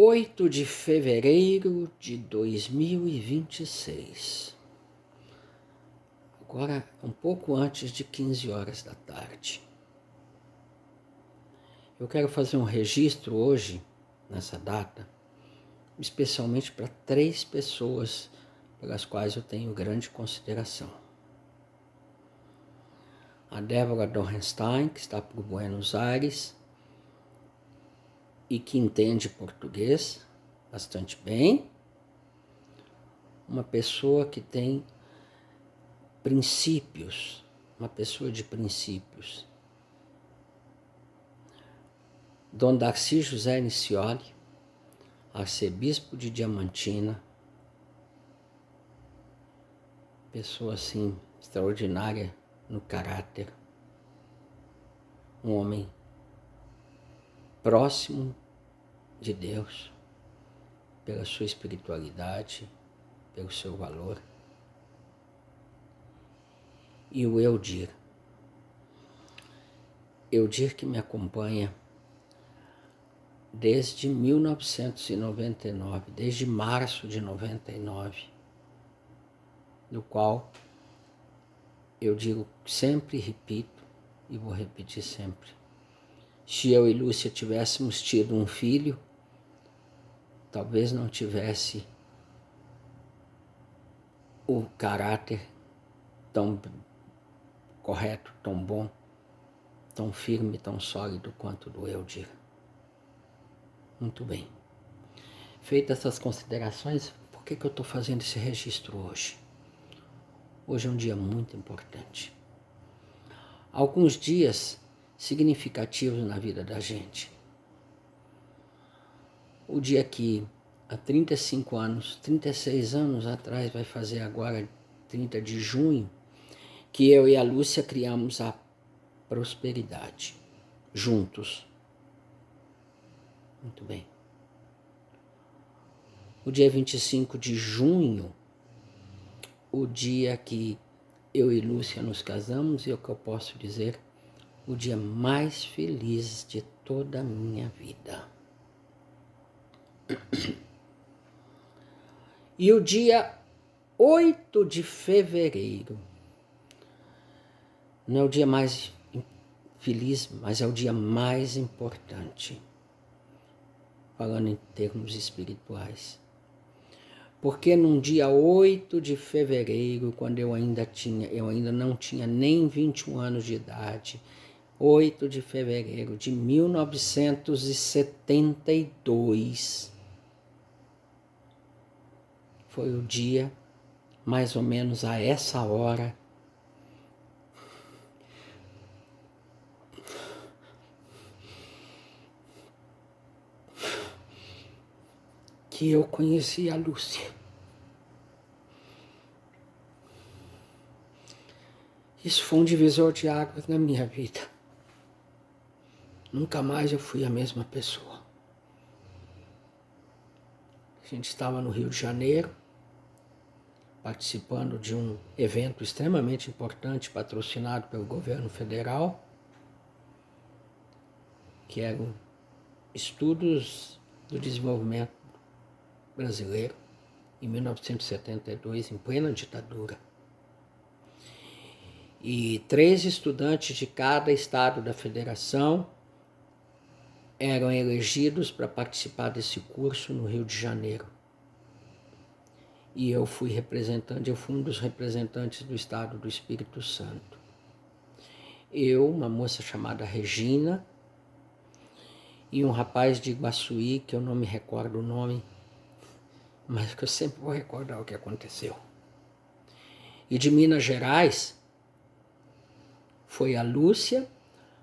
8 de fevereiro de 2026. Agora, um pouco antes de 15 horas da tarde. Eu quero fazer um registro hoje, nessa data, especialmente para 3 pessoas pelas quais eu tenho grande consideração. A Débora Dorrenstein, que está por Buenos Aires e que entende português bastante bem. Uma pessoa que tem princípios, uma pessoa de princípios. Dom Darcy José Nicioli, arcebispo de Diamantina, pessoa assim extraordinária no caráter, um homem próximo de Deus, pela sua espiritualidade, pelo seu valor. E o Eudir que me acompanha desde 1999, desde março de 99, do qual eu digo sempre, repito e vou repetir sempre. Se eu e Lúcia tivéssemos tido um filho, talvez não tivesse o caráter tão correto, tão bom, tão firme, tão sólido quanto o do Eudir. Muito bem. Feitas essas considerações, por que eu estou fazendo esse registro hoje? Hoje é um dia muito importante. Alguns dias significativos na vida da gente. O dia que há 35 anos, 36 anos atrás, vai fazer agora 30 de junho, que eu e a Lúcia criamos a prosperidade, juntos. Muito bem. O dia 25 de junho, o dia que eu e Lúcia nos casamos, e é o que eu posso dizer, o dia mais feliz de toda a minha vida. E o dia 8 de fevereiro, não é o dia mais feliz, mas é o dia mais importante, falando em termos espirituais. Porque num dia 8 de fevereiro, quando eu ainda não tinha nem 21 anos de idade, 8 de fevereiro de 1972, foi o dia, mais ou menos a essa hora, que eu conheci a Lúcia. Isso foi um divisor de águas na minha vida. Nunca mais eu fui a mesma pessoa. A gente estava no Rio de Janeiro, participando de um evento extremamente importante, patrocinado pelo governo federal, que eram estudos do desenvolvimento brasileiro, em 1972, em plena ditadura. E 3 estudantes de cada estado da federação eram elegidos para participar desse curso no Rio de Janeiro. E eu fui um dos representantes do estado do Espírito Santo. Eu, uma moça chamada Regina, e um rapaz de Iguaçuí, que eu não me recordo o nome, mas que eu sempre vou recordar o que aconteceu. E de Minas Gerais foi a Lúcia,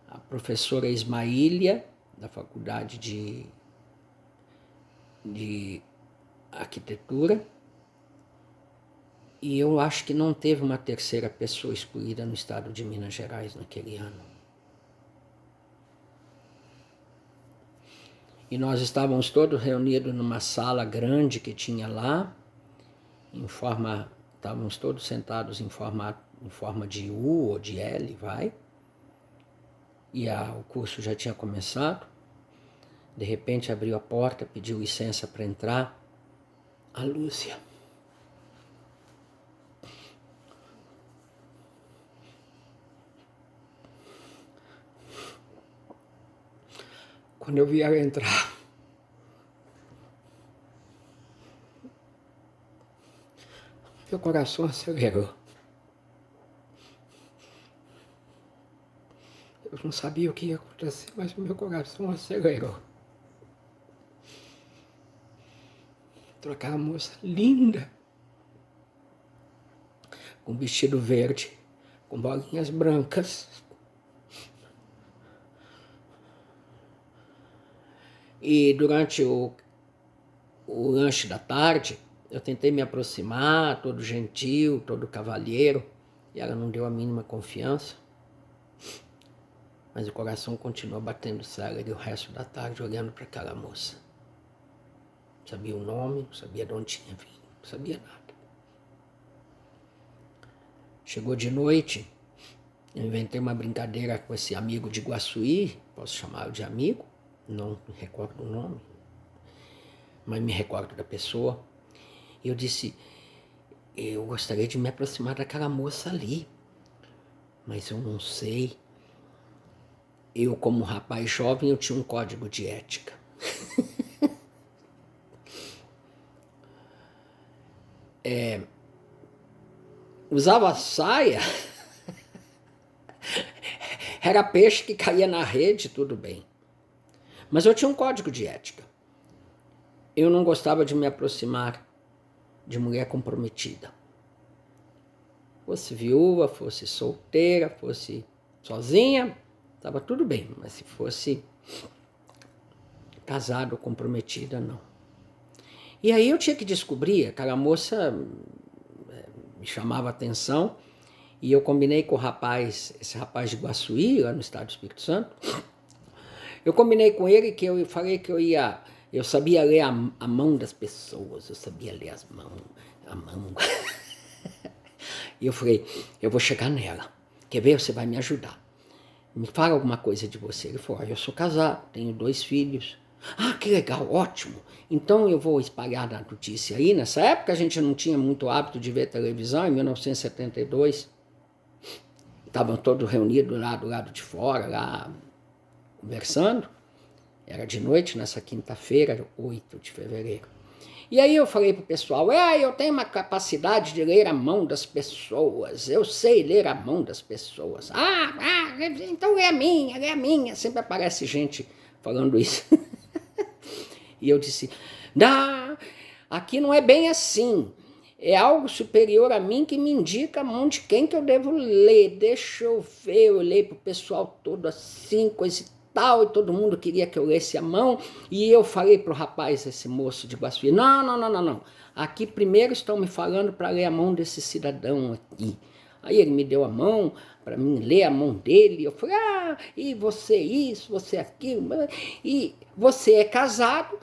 a professora Ismaília, da Faculdade de Arquitetura, e eu acho que não teve uma terceira pessoa escolhida no estado de Minas Gerais naquele ano. E nós estávamos todos reunidos numa sala grande que tinha lá, estávamos todos sentados em forma de U ou de L, e o curso já tinha começado. De repente abriu a porta, pediu licença para entrar. A Lúcia. Quando eu vi ela entrar, meu coração acelerou. Eu não sabia o que ia acontecer, mas o meu coração acelerou. Aquela moça linda, com vestido verde, com bolinhas brancas. E durante o lanche da tarde, eu tentei me aproximar, todo gentil, todo cavalheiro, e ela não deu a mínima confiança. Mas o coração continuou batendo célere o resto da tarde, olhando para aquela moça. Não sabia o nome, não sabia de onde tinha vindo, não sabia nada. Chegou de noite, eu inventei uma brincadeira com esse amigo de Iguaçuí, posso chamá-lo de amigo, não me recordo o nome, mas me recordo da pessoa. Eu disse, eu gostaria de me aproximar daquela moça ali, mas eu não sei. Eu, como rapaz jovem, eu tinha um código de ética. Usava saia, era peixe que caía na rede, tudo bem. Mas eu tinha um código de ética. Eu não gostava de me aproximar de mulher comprometida. Fosse viúva, fosse solteira, fosse sozinha, estava tudo bem. Mas se fosse casado ou comprometida, não. E aí eu tinha que descobrir, aquela moça me chamava a atenção, e eu combinei com o rapaz, esse rapaz de Iguaçuí, lá no estado do Espírito Santo, eu combinei com ele que eu falei que eu sabia ler a mão das pessoas, eu sabia ler a mão. E eu falei, eu vou chegar nela, quer ver? Você vai me ajudar. Me fala alguma coisa de você. Ele falou, eu sou casado, tenho 2 filhos. Ah, que legal, ótimo. Então eu vou espalhar a notícia aí. Nessa época a gente não tinha muito hábito de ver televisão, em 1972. Estavam todos reunidos lá do lado de fora, lá conversando. Era de noite, nessa quinta-feira, 8 de fevereiro. E aí eu falei pro pessoal, eu tenho uma capacidade de ler a mão das pessoas, eu sei ler a mão das pessoas. Então lê a minha. Sempre aparece gente falando isso. E eu disse, aqui não é bem assim. É algo superior a mim que me indica a mão de quem que eu devo ler. Deixa eu ver, eu olhei pro pessoal todo assim, coisa e tal, e todo mundo queria que eu lesse a mão. E eu falei pro rapaz, esse moço de Iguaçuí, não. Aqui primeiro estão me falando para ler a mão desse cidadão aqui. Aí ele me deu a mão para mim ler a mão dele. Eu falei, e você isso, você aquilo, e você é casado,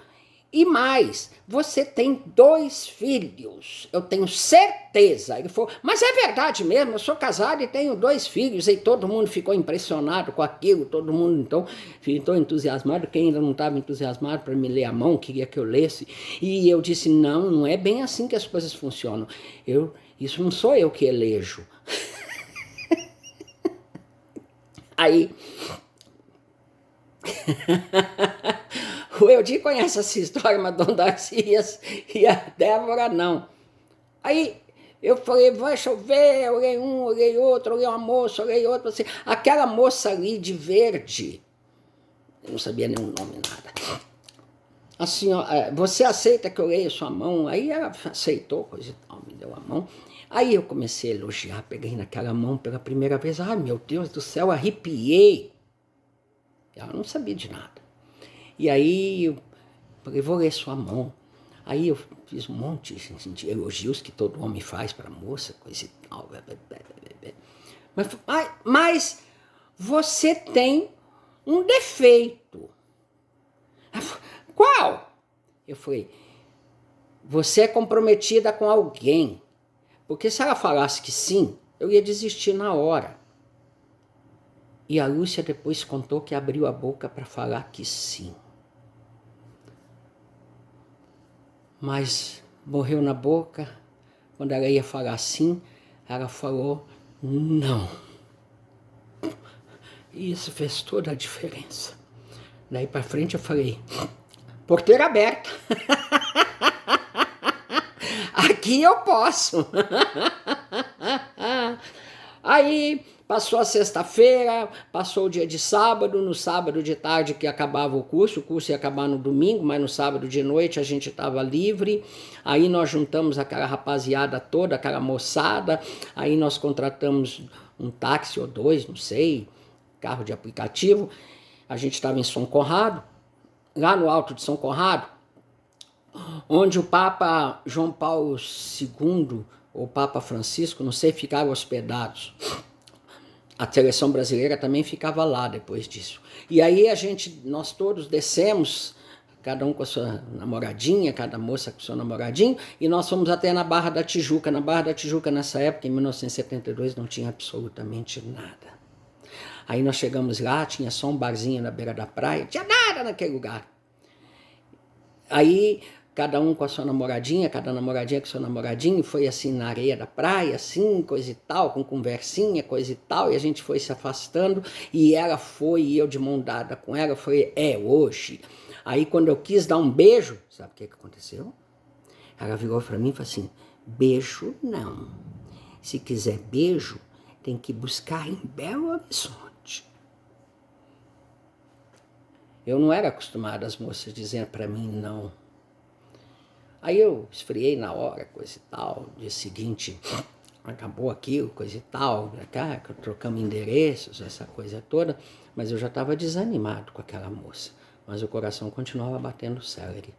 e mais, você tem 2 filhos, eu tenho certeza. Ele falou, mas é verdade mesmo, eu sou casado e tenho 2 filhos. E todo mundo ficou impressionado com aquilo, todo mundo então ficou entusiasmado. Quem ainda não estava entusiasmado para me ler a mão, queria que eu lesse. E eu disse, não é bem assim que as coisas funcionam. Isso não sou eu que elejo. Aí... O Eudir conhece essa história, mas Dom Darcy e a Débora não. Aí eu falei, deixa eu ver, olhei um, olhei outro, olhei uma moça, olhei outra. Assim. Aquela moça ali de verde, eu não sabia nem o nome, nada. Assim, ó, você aceita que eu leia sua mão? Aí ela aceitou, coisa e tal, me deu a mão. Aí eu comecei a elogiar, peguei naquela mão pela primeira vez. Ai, meu Deus do céu, arrepiei. Ela não sabia de nada. E aí eu falei, vou ler sua mão. Aí eu fiz um monte de elogios que todo homem faz para a moça, coisa e tal. Mas você tem um defeito. Qual? Eu falei, você é comprometida com alguém. Porque se ela falasse que sim, eu ia desistir na hora. E a Lúcia depois contou que abriu a boca para falar que sim. mas morreu na boca. Quando ela ia falar sim, ela falou não. E isso fez toda a diferença. Daí para frente eu falei, porteira aberta. Aqui eu posso. Aí passou a sexta-feira, passou o dia de sábado, no sábado de tarde que acabava o curso ia acabar no domingo, mas no sábado de noite a gente estava livre. Aí nós juntamos aquela rapaziada toda, aquela moçada, aí nós contratamos um táxi ou dois, não sei, carro de aplicativo. A gente estava em São Conrado, lá no alto de São Conrado, onde o Papa João Paulo II, ou Papa Francisco, não sei, ficaram hospedados. A seleção brasileira também ficava lá depois disso. E aí nós todos descemos, cada um com a sua namoradinha, cada moça com o seu namoradinho, e nós fomos até na Barra da Tijuca. Na Barra da Tijuca, nessa época, em 1972, não tinha absolutamente nada. Aí nós chegamos lá, tinha só um barzinho na beira da praia, não tinha nada naquele lugar. Aí cada um com a sua namoradinha, cada namoradinha com o seu namoradinho, foi assim na areia da praia, assim, coisa e tal, com conversinha, coisa e tal, e a gente foi se afastando, e ela foi, e eu de mão dada com ela, foi, hoje. Aí quando eu quis dar um beijo, sabe o que aconteceu? Ela virou para mim e falou assim, beijo não. Se quiser beijo, tem que buscar em Belo Horizonte. Eu não era acostumado as moças dizendo para mim não. Aí eu esfriei na hora, coisa e tal. Dia seguinte, acabou aquilo, coisa e tal. Trocamos endereços, essa coisa toda. Mas eu já estava desanimado com aquela moça. Mas o coração continuava batendo célere.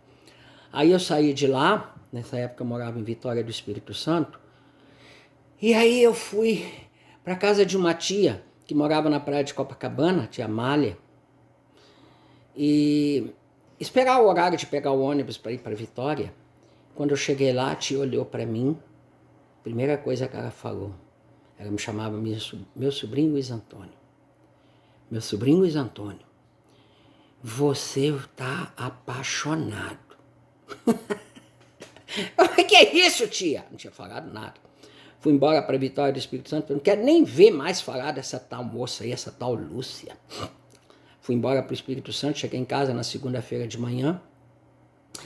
Aí eu saí de lá, nessa época eu morava em Vitória do Espírito Santo. E aí eu fui para casa de uma tia que morava na praia de Copacabana, tia Amália. E esperar o horário de pegar o ônibus para ir para Vitória. Quando eu cheguei lá, a tia olhou para mim, primeira coisa que ela falou, ela me chamava meu sobrinho Luiz Antônio. Meu sobrinho Luiz Antônio, você está apaixonado. O que é isso, tia? Não tinha falado nada. Fui embora para Vitória do Espírito Santo, eu não quero nem ver mais falar dessa tal moça aí, essa tal Lúcia. Fui embora para o Espírito Santo, cheguei em casa na segunda-feira de manhã,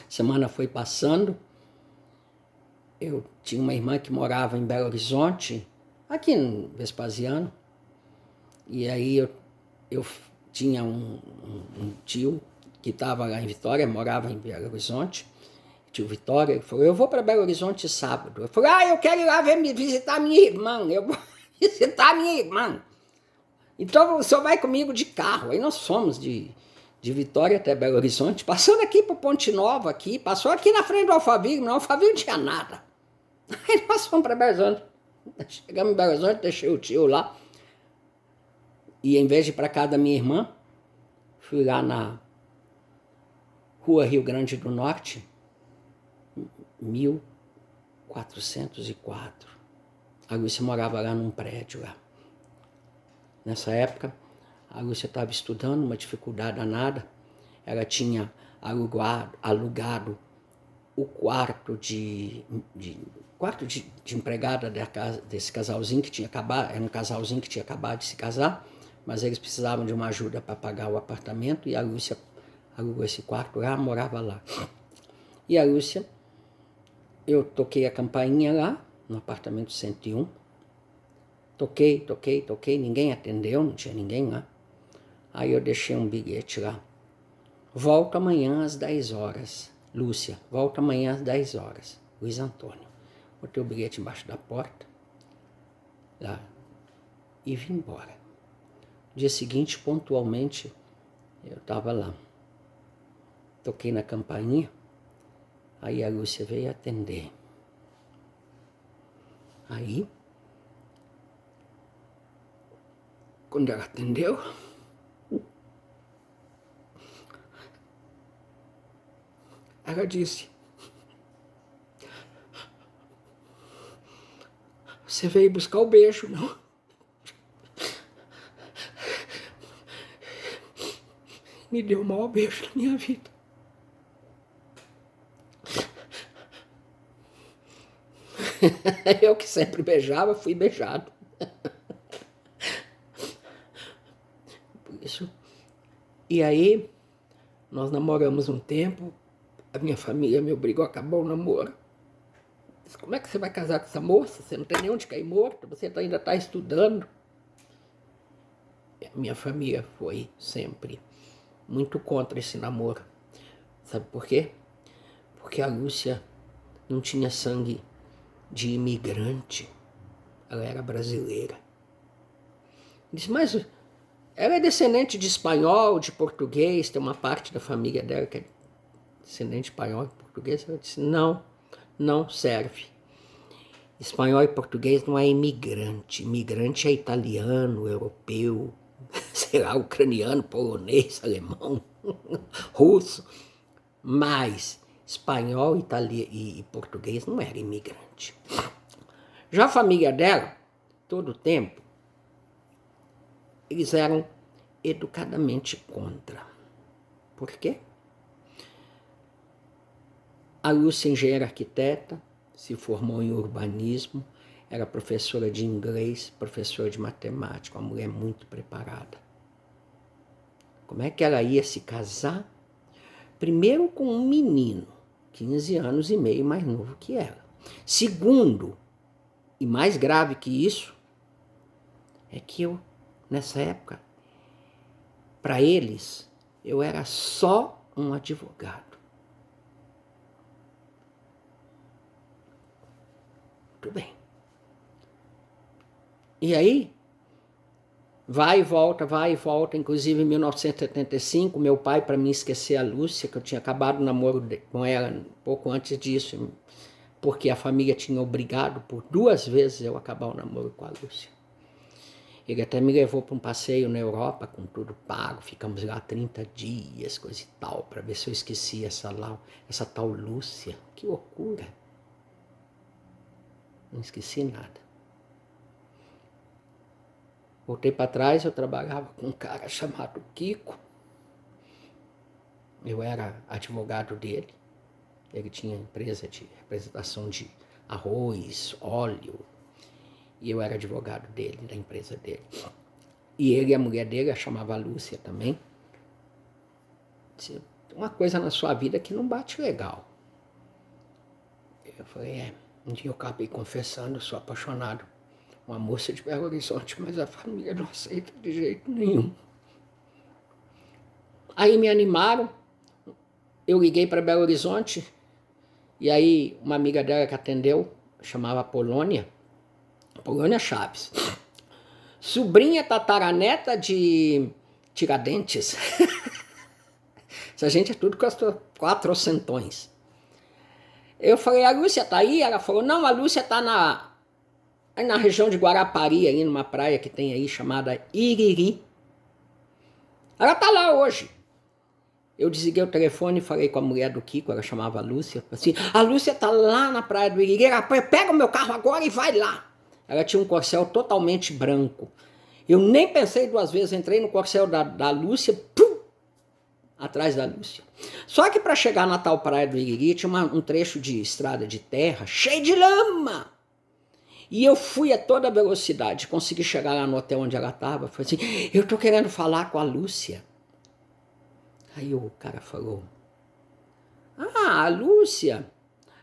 semana foi passando, eu tinha uma irmã que morava em Belo Horizonte, aqui no Vespasiano, e aí eu tinha um tio que estava lá em Vitória, morava em Belo Horizonte, tio Vitória, ele falou, eu vou para Belo Horizonte sábado. Eu falei, eu quero ir lá visitar minha irmã, eu vou visitar minha irmã. Então o senhor vai comigo de carro. Aí nós fomos de Vitória até Belo Horizonte, passando aqui para Ponte Nova, passou aqui na frente do Alphaville, no Alphaville não tinha nada. Aí nós fomos para Belo Horizonte. Chegamos em Belo Horizonte, deixei o tio lá. E em vez de ir para casa da minha irmã, fui lá na Rua Rio Grande do Norte, 1404. A Lúcia morava lá num prédio lá. Nessa época, a Lúcia estava estudando, uma dificuldade danada. Ela tinha alugado o quarto de empregada desse casalzinho que tinha acabado, era um casalzinho que tinha acabado de se casar, mas eles precisavam de uma ajuda para pagar o apartamento e a Lúcia alugou esse quarto lá, morava lá. E a Lúcia, eu toquei a campainha lá, no apartamento 101, toquei, ninguém atendeu, não tinha ninguém lá. Aí eu deixei um bilhete lá. Volto amanhã às 10 horas. Lúcia, volta amanhã às 10 horas. Luiz Antônio. Botei o bilhete embaixo da porta lá, e vim embora. No dia seguinte, pontualmente, eu estava lá. Toquei na campainha, aí a Lúcia veio atender. Aí, quando ela atendeu, ela disse, você veio buscar o beijo, não? Me deu o maior beijo da minha vida. Eu que sempre beijava, fui beijado. Por isso. E aí, nós namoramos um tempo, a minha família me obrigou a acabar o namoro. Disse, como é que você vai casar com essa moça? Você não tem nem onde cair morto, você ainda está estudando. A minha família foi sempre muito contra esse namoro. Sabe por quê? Porque a Lúcia não tinha sangue de imigrante. Ela era brasileira. Disse, mas ela é descendente de espanhol, de português, tem uma parte da família dela que é descendente de espanhol e português. Ela disse, não, não serve. Espanhol e português não é imigrante. Imigrante é italiano, europeu, sei lá, ucraniano, polonês, alemão, russo. Mas espanhol, italiano e português não era imigrante. Já a família dela, todo o tempo, eles eram educadamente contra. Por quê? A Lúcia, engenheira arquiteta, se formou em urbanismo, era professora de inglês, professora de matemática, uma mulher muito preparada. Como é que ela ia se casar? Primeiro com um menino, 15 anos e meio mais novo que ela. Segundo, e mais grave que isso, é que eu, nessa época, para eles, eu era só um advogado. Muito bem. E aí, vai e volta. Inclusive, em 1975, meu pai, para mim esquecer a Lúcia, que eu tinha acabado o namoro com ela um pouco antes disso, porque a família tinha obrigado por 2 vezes eu acabar o namoro com a Lúcia. Ele até me levou para um passeio na Europa, com tudo pago, ficamos lá 30 dias, coisa e tal, para ver se eu esquecia essa tal Lúcia. Que loucura! Não esqueci nada. Voltei para trás, eu trabalhava com um cara chamado Kiko. Eu era advogado dele. Ele tinha empresa de representação de arroz, óleo. E eu era advogado dele, da empresa dele. E ele e a mulher dele, a chamava Lúcia também. Disse, uma coisa na sua vida que não bate legal. Eu falei, um dia eu acabei confessando, eu sou apaixonado. Uma moça de Belo Horizonte, mas a família não aceita de jeito nenhum. Aí me animaram, eu liguei para Belo Horizonte, e aí uma amiga dela que atendeu, chamava Polônia Chaves. Sobrinha tataraneta de Tiradentes. Essa gente é tudo quatrocentões. Eu falei, a Lúcia tá aí? Ela falou, não, a Lúcia tá na região de Guarapari, aí numa praia que tem aí chamada Iriri. Ela tá lá hoje. Eu desliguei o telefone e falei com a mulher do Kiko, ela chamava a Lúcia. Assim, a Lúcia tá lá na praia do Iriri, ela pega o meu carro agora e vai lá. Ela tinha um corcel totalmente branco. Eu nem pensei 2 vezes, entrei no corcel da Lúcia, pum, atrás da Lúcia. Só que para chegar na tal praia do Iriri tinha um trecho de estrada de terra cheio de lama. E eu fui a toda velocidade, consegui chegar lá no hotel onde ela estava. Falei assim, eu tô querendo falar com a Lúcia. Aí o cara falou, a Lúcia,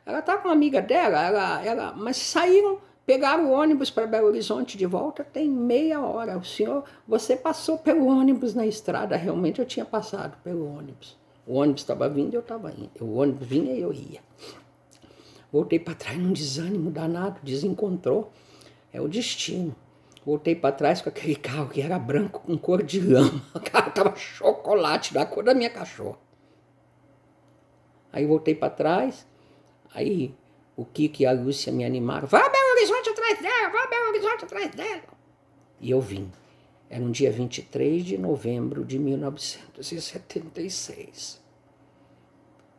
ela tá com uma amiga dela, mas saíram, pegaram o ônibus para Belo Horizonte de volta, tem meia hora. O senhor, você passou pelo ônibus na estrada, realmente eu tinha passado pelo ônibus. O ônibus estava vindo e eu estava indo. O ônibus vinha e eu ia. Voltei para trás num desânimo danado, desencontrou. É o destino. Voltei para trás com aquele carro que era branco com cor de lama. O carro estava chocolate, da cor da minha cachorra. Aí voltei para trás, aí o Kiko e a Lúcia me animaram. Vá a Belo Horizonte atrás dela, vá a Belo Horizonte atrás dela. E eu vim. Era um dia 23 de novembro de 1976.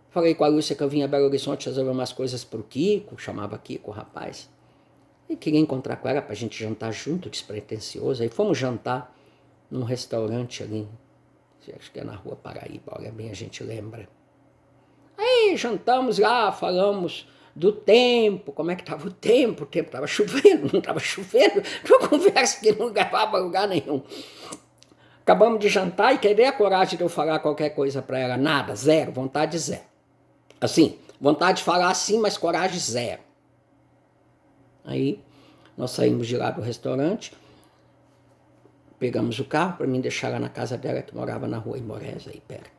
Falei com a Lúcia que eu vinha a Belo Horizonte resolver umas coisas pro Kiko, chamava Kiko o rapaz. E queria encontrar com ela pra gente jantar junto, despretensioso. Aí fomos jantar num restaurante ali, acho que é na Rua Paraíba, olha bem, a gente lembra. Aí jantamos lá, falamos do tempo, como é que estava o tempo estava chovendo, não estava chovendo, uma conversa que não levava a lugar nenhum. Acabamos de jantar e querer a coragem de eu falar qualquer coisa para ela, nada, zero, vontade zero. Assim, vontade de falar assim, mas coragem zero. Aí nós saímos de lá do restaurante, pegamos o carro para mim deixar ela na casa dela, que morava na rua Imoresa, aí perto.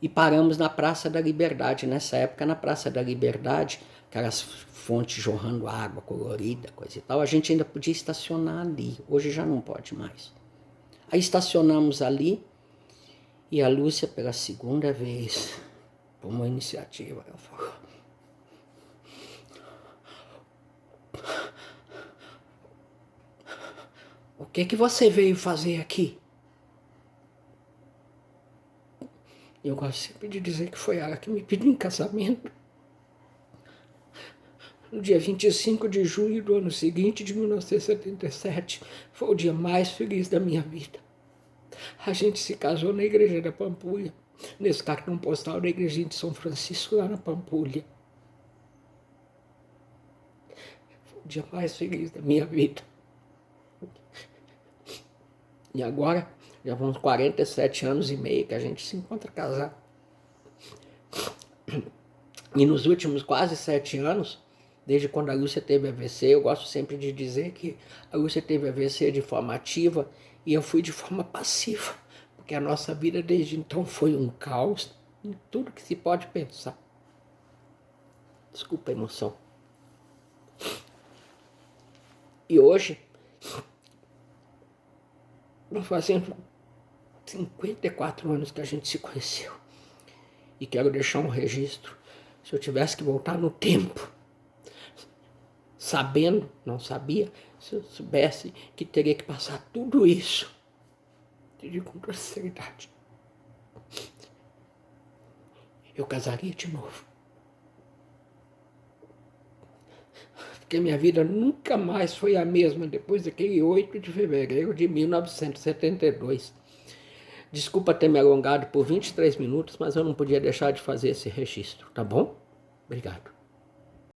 E paramos na Praça da Liberdade. Nessa época, na Praça da Liberdade, aquelas fontes jorrando água colorida, coisa e tal, a gente ainda podia estacionar ali. Hoje já não pode mais. Aí estacionamos ali e a Lúcia, pela segunda vez, por uma iniciativa, ela falou: o que você veio fazer aqui? Eu gosto sempre de dizer que foi ela que me pediu em casamento. No dia 25 de junho do ano seguinte, de 1977, foi o dia mais feliz da minha vida. A gente se casou na igreja da Pampulha, nesse cartão postal da igrejinha de São Francisco, lá na Pampulha. Foi o dia mais feliz da minha vida. E agora, já vão 47 anos e meio que a gente se encontra casado. E nos últimos quase 7 anos, desde quando a Lúcia teve AVC, eu gosto sempre de dizer que a Lúcia teve AVC de forma ativa e eu fui de forma passiva, porque a nossa vida desde então foi um caos em tudo que se pode pensar. Desculpa a emoção. E hoje, fazendo 54 anos que a gente se conheceu. E quero deixar um registro. Se eu tivesse que voltar no tempo, sabendo, não sabia, se eu soubesse que teria que passar tudo isso, teria com toda sinceridade, eu casaria de novo. Porque minha vida nunca mais foi a mesma depois daquele 8 de fevereiro de 1972. Desculpa ter me alongado por 23 minutos, mas eu não podia deixar de fazer esse registro, tá bom? Obrigado.